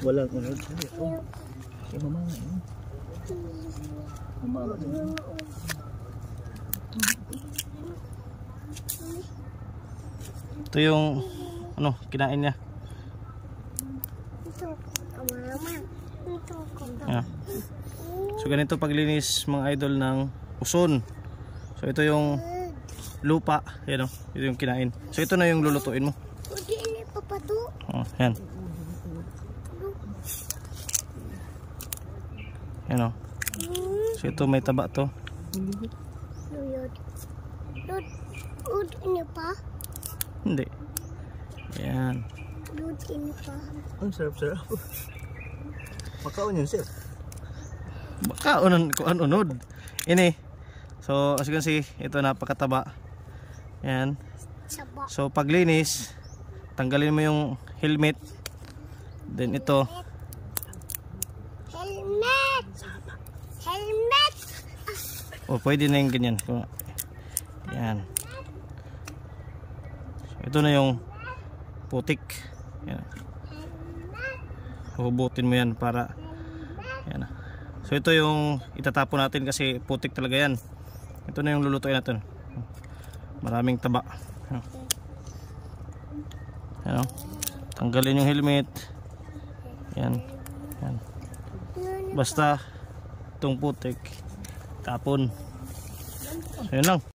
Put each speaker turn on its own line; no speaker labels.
Walang unod. Si mama. Mama.
Ito yung ano, kinain niya. Yeah. So ganito paglinis mga idol ng uson. So ito yung lupa, yan o, ito yung kinain. So ito na yung lulutuin mo. Oh, yan. Yan o. So ito may taba to. Hindi. Yan.
Ang sarap-sarap. Makaon yun sir.
Makaon ko unod. Ini. So as you can see, ito napakataba. Yan. So paglinis, tanggalin mo yung helmet. Then ito.
Helmet.
O pwede na yung ganyan. Yan. So, ito na yung putik. Yan. Hubutin mo yan para yan. So ito yung itatapon natin kasi putik talaga yan. Ito na yung lulutuin natin. Maraming taba. Yan. Tanggalin yung helmet. Yan. Yan. Basta itong putik tapon. So yun lang.